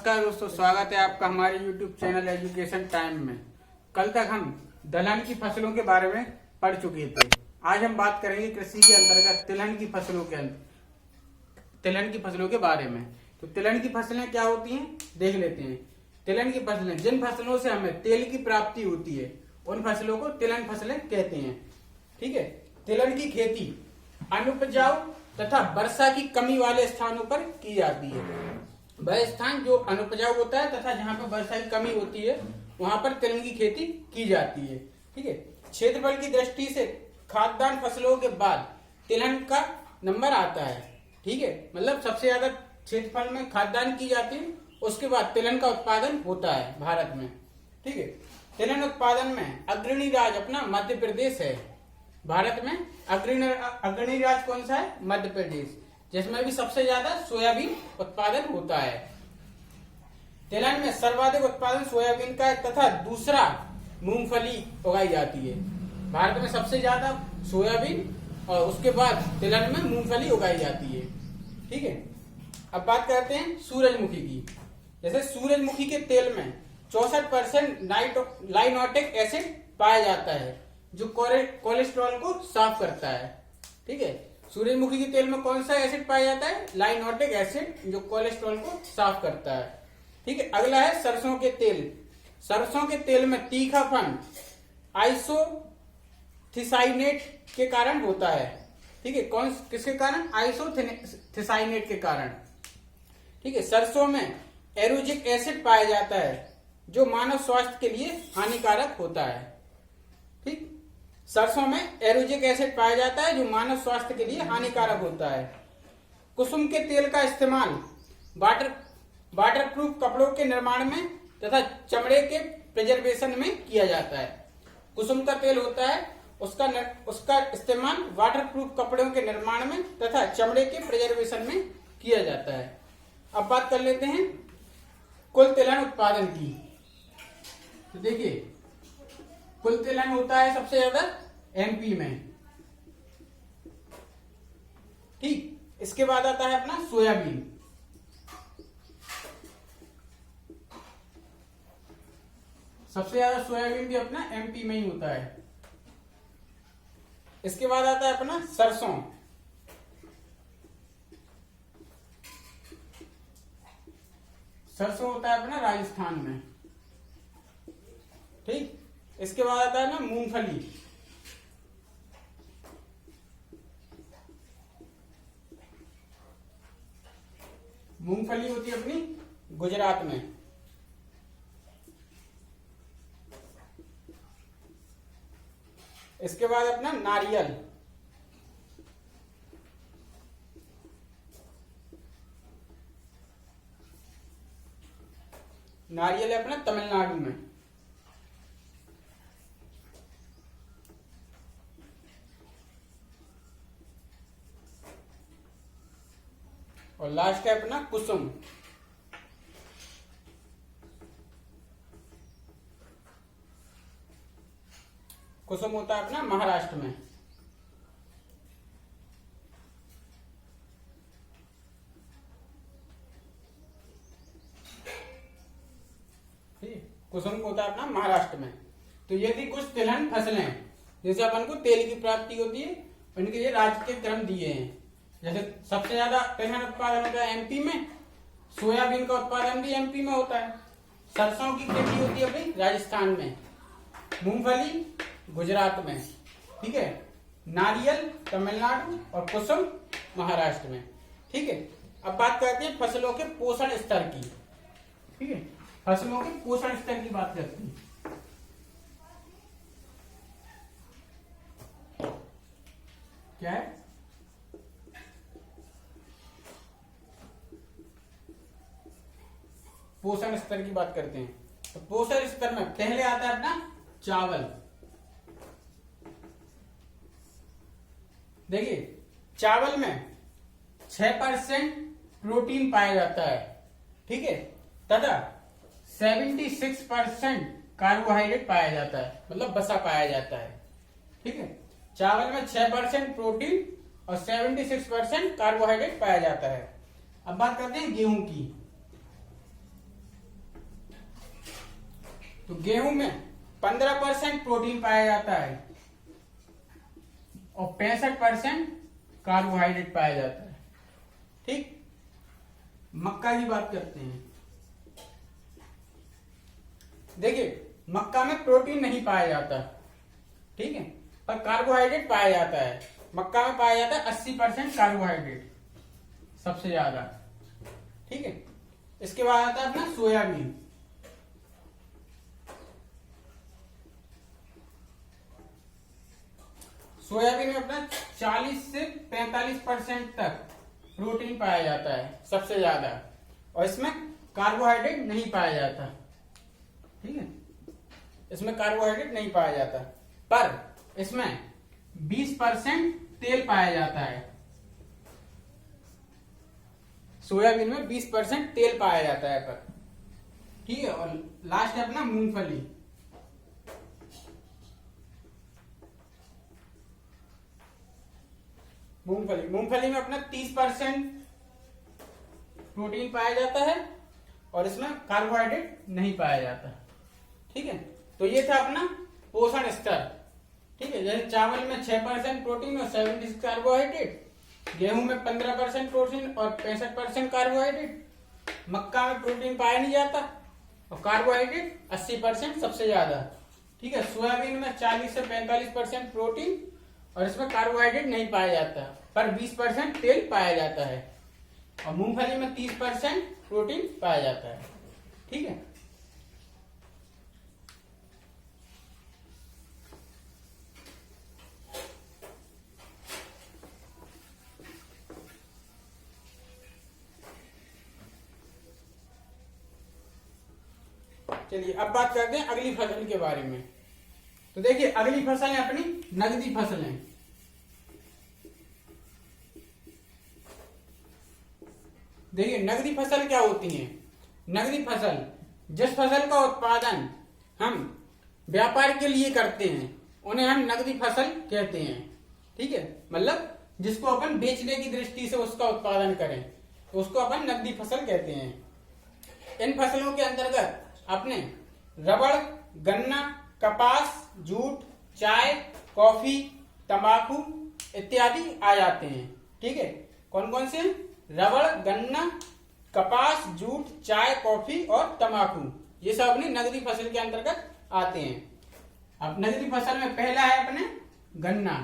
नमस्कार दोस्तों, स्वागत है आपका हमारे YouTube चैनल एजुकेशन टाइम में। कल तक हम दलहन की फसलों के बारे में पढ़ चुके थे। आज हम बात करेंगे कृषि के अंतर्गत तिलहन की फसलों के बारे में। तो तिलहन की फसलें क्या होती हैं देख लेते हैं। तिलहन की फसलें, जिन फसलों से हमें तेल की प्राप्ति होती है उन फसलों को तिलहन फसलें कहते हैं। ठीक है। तिलहन की खेती अनुपजाऊ तथा वर्षा की कमी वाले स्थानों पर की जाती है। वह स्थान जो अनुपजाऊ होता है तथा जहाँ पर वर्षा की कमी होती है वहां पर तिलहन की खेती की जाती है। ठीक है। क्षेत्रफल की दृष्टि से खाद्यान्न फसलों के बाद तिलहन का नंबर आता है। ठीक है, मतलब सबसे ज्यादा क्षेत्रफल में खाद्यान्न की जाती है, उसके बाद तिलहन का उत्पादन होता है भारत में। ठीक है। तिलहन उत्पादन में अग्रणी राज्य अपना मध्य प्रदेश है। भारत में अग्रणी राज्य कौन सा है? मध्य प्रदेश, जिसमें भी सबसे ज्यादा सोयाबीन उत्पादन होता है। तिलहन में सर्वाधिक उत्पादन सोयाबीन का है तथा दूसरा मूंगफली उगाई जाती है। भारत में सबसे ज्यादा सोयाबीन और उसके बाद तिलहन में मूंगफली उगाई जाती है। ठीक है। अब बात करते हैं सूरजमुखी की। जैसे सूरजमुखी के तेल में 64% लाइनोटिक एसिड पाया जाता है जो कोलेस्ट्रॉल को साफ करता है। ठीक है। सूरजमुखी के तेल में कौन सा एसिड पाया जाता है? लाइनोटिक एसिड, जो कोलेस्ट्रॉल को साफ करता है। ठीक है। अगला है सरसों के तेल। सरसों के तेल में तीखापन आइसोथिसाइनेट के कारण होता है। ठीक है। किसके कारण? आइसोथिसाइनेट के कारण। ठीक है। सरसों में एरोजिक एसिड पाया जाता है जो मानव स्वास्थ्य के लिए हानिकारक होता है। ठीक। सरसों में एरोजिक एसिड पाया जाता है जो मानव स्वास्थ्य के लिए हानिकारक होता है। कुसुम के तेल का इस्तेमाल वाटरप्रूफ कपड़ों के निर्माण में तथा चमड़े के प्रिजर्वेशन में किया जाता है। कुसुम का तेल होता है, उसका इस्तेमाल वाटरप्रूफ कपड़ों के निर्माण में तथा चमड़े के प्रिजर्वेशन में किया जाता है। अब बात कर लेते हैं कुल तिलहन उत्पादन की। तो देखिए, कुल तिलहन होता है सबसे ज्यादा एमपी में। ठीक। इसके बाद आता है अपना सोयाबीन। सबसे ज्यादा सोयाबीन भी अपना एमपी में ही होता है। इसके बाद आता है अपना सरसों। सरसों होता है अपना राजस्थान में। ठीक। इसके बाद आता है ना मूंगफली। मूंगफली होती है अपनी गुजरात में। इसके बाद अपना नारियल। नारियल है अपना तमिलनाडु में। और लास्ट है अपना कुसुम। कुसुम होता है अपना महाराष्ट्र में। ठीक। कुसुम होता है अपना महाराष्ट्र में। तो ये थी कुछ तिलहन फसलें जैसे अपन को तेल की प्राप्ति होती है, उनके लिए राज्य के क्रम दिए हैं। जैसे सबसे ज्यादा तिलहन उत्पादन होता है एमपी में। सोयाबीन का उत्पादन भी एमपी में होता है। सरसों की खेती होती है भाई राजस्थान में। मूंगफली गुजरात में। ठीक है। नारियल तमिलनाडु और कुसुम महाराष्ट्र में। ठीक है। अब बात करते हैं फसलों के पोषण स्तर की। ठीक है। फसलों के पोषण स्तर की बात करते हैं। क्या है? पोषण स्तर की बात करते हैं। तो पोषण स्तर में पहले आता है अपना चावल। देखिए, चावल में 6% प्रोटीन पाया जाता है। ठीक है। तथा 76% कार्बोहाइड्रेट पाया जाता है, मतलब वसा पाया जाता है। ठीक है। चावल में 6% प्रोटीन और 76% कार्बोहाइड्रेट पाया जाता है। अब बात करते हैं गेहूं की। तो गेहूं में 15% प्रोटीन पाया जाता है और 65% कार्बोहाइड्रेट पाया जाता है। ठीक, मक्का की बात करते हैं। देखिए, मक्का में प्रोटीन नहीं पाया जाता, ठीक है, पर कार्बोहाइड्रेट पाया जाता है। मक्का में पाया जाता है 80% कार्बोहाइड्रेट, सबसे ज्यादा। ठीक है, इसके बाद आता है अपना सोयाबीन। सोयाबीन में अपना 40 से 45% तक प्रोटीन पाया जाता है, सबसे ज्यादा, और इसमें कार्बोहाइड्रेट नहीं पाया जाता। ठीक है, इसमें कार्बोहाइड्रेट नहीं पाया जाता, पर इसमें 20% तेल पाया जाता है। सोयाबीन में 20% तेल पाया जाता है पर। ठीक है, और लास्ट है अपना मूंगफली। मूंगफली में अपना 30% प्रोटीन पाया जाता है और इसमें कार्बोहाइड्रेट नहीं पाया जाता। ठीक है, तो ये था अपना पोषण स्तर। ठीक है, जैसे चावल में 6% प्रोटीन और 76 कार्बोहाइड्रेट, गेहूं में 15% प्रोटीन और 65% कार्बोहाइड्रेट, मक्का में प्रोटीन पाया नहीं जाता और कार्बोहाइड्रेट 80% सबसे ज्यादा। ठीक है, सोयाबीन में 40 से 45% प्रोटीन और इसमें कार्बोहाइड्रेट नहीं पाया जाता, पर 20% तेल पाया जाता है, और मूंगफली में 30% प्रोटीन पाया जाता है। ठीक है, चलिए अब बात करते हैं अगली फसल के बारे में। तो देखिए, अगली फसल है अपनी नगदी फसलें। देखिए, नगदी फसल क्या होती है? नगदी फसल जिस फसल का उत्पादन हम व्यापार के लिए करते हैं उन्हें हम नगदी फसल कहते हैं। ठीक है, मतलब जिसको अपन बेचने की दृष्टि से उसका उत्पादन करें तो उसको अपन नगदी फसल कहते हैं। इन फसलों के अंतर्गत अपने रबड़, गन्ना, कपास, जूट, चाय, कॉफी, तंबाकू इत्यादि आ जाते हैं। ठीक है, कौन कौन से? रबड़, गन्ना, कपास, जूट, चाय, कॉफी और तंबाकू, ये सब अपनी नगदी फसल के अंतर्गत आते हैं। अब नगदी फसल में पहला है अपने गन्ना।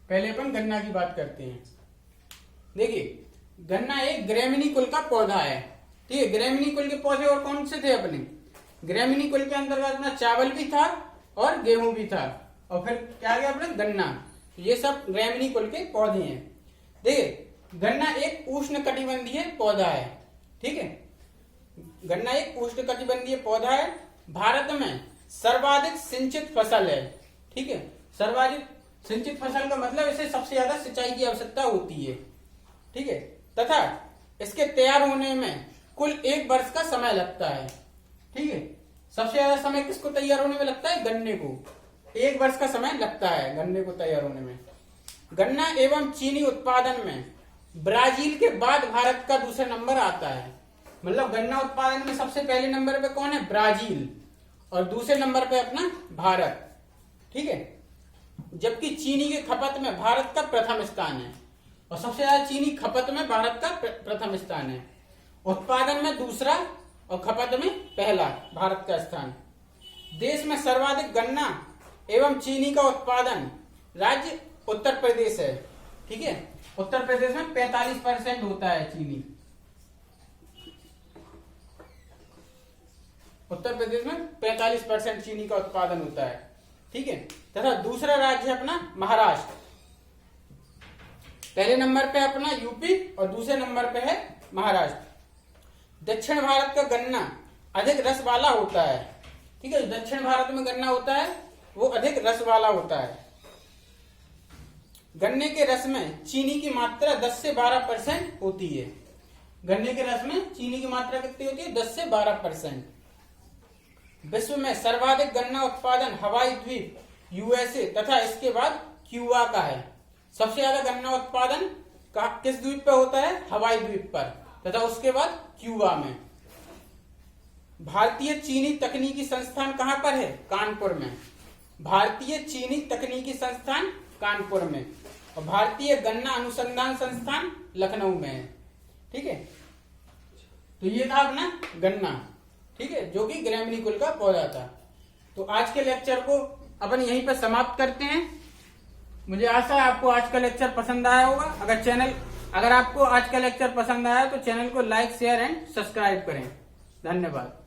पहले अपन गन्ना की बात करते हैं। देखिए, गन्ना एक ग्रेमिनी कुल का पौधा है। ठीक है, ग्रेमिनी कुल के पौधे और कौन से थे अपने? ग्रेमिनी कुल के अंतर्गत अपना चावल भी था और गेहूं भी था, और फिर क्या गया अपने गन्ना। ये सब ग्रेमिनी कुल के पौधे हैं। देखिए, गन्ना एक उष्णकटिबंधीय पौधा है। ठीक है, गन्ना एक उष्णकटिबंधीय पौधा है। भारत में सर्वाधिक सिंचित फसल है। ठीक है, सर्वाधिक सिंचित फसल का मतलब इसे सबसे ज्यादा सिंचाई की आवश्यकता होती है। ठीक है, तथा इसके तैयार होने में कुल 1 वर्ष का समय लगता है। ठीक है, सबसे ज्यादा समय किसको तैयार होने में लगता है? गन्ने को। 1 वर्ष का समय लगता है गन्ने को तैयार होने में। गन्ना एवं चीनी उत्पादन में ब्राजील के बाद भारत का दूसरा नंबर आता है। मतलब गन्ना उत्पादन में सबसे पहले नंबर पे कौन है? ब्राजील, और दूसरे नंबर पे अपना भारत। ठीक है, जबकि चीनी के खपत में भारत का प्रथम स्थान है, और सबसे ज्यादा चीनी खपत में भारत का प्रथम स्थान है। उत्पादन में दूसरा और खपत में पहला भारत का स्थान। देश में सर्वाधिक गन्ना एवं चीनी का उत्पादन राज्य उत्तर प्रदेश है। ठीक है, उत्तर प्रदेश में 45% होता है चीनी। उत्तर प्रदेश में 45% चीनी का उत्पादन होता है। ठीक है, तथा दूसरा राज्य है अपना महाराष्ट्र। पहले नंबर पे अपना यूपी और दूसरे नंबर पे है महाराष्ट्र। दक्षिण भारत का गन्ना अधिक रस वाला होता है। ठीक है, दक्षिण भारत में गन्ना होता है वो अधिक रस वाला होता है। गन्ने के रस में चीनी की मात्रा 10 से 12% होती है। गन्ने के रस में चीनी की मात्रा कितनी होती है? 10 से 12%। विश्व में सर्वाधिक गन्ना उत्पादन हवाई द्वीप यूएसए तथा इसके बाद क्यूबा का है। सबसे ज्यादा गन्ना उत्पादन किस द्वीप पर होता है? हवाई द्वीप पर, तथा उसके बाद क्यूबा में। भारतीय चीनी तकनीकी संस्थान कहाँ पर है? कानपुर में। भारतीय चीनी तकनीकी संस्थान कानपुर में। और भारतीय गन्ना अनुसंधान संस्थान लखनऊ में है। ठीक है, तो ये था अपना गन्ना, ठीक है, जो कि ग्रैमनीकुल का पौधा था। तो आज के लेक्चर को अपन यहीं पर समाप्त करते हैं। मुझे आशा है आपको आज का लेक्चर पसंद आया होगा। अगर आपको आज का लेक्चर पसंद आया तो चैनल को लाइक, शेयर एंड सब्सक्राइब करें। धन्यवाद।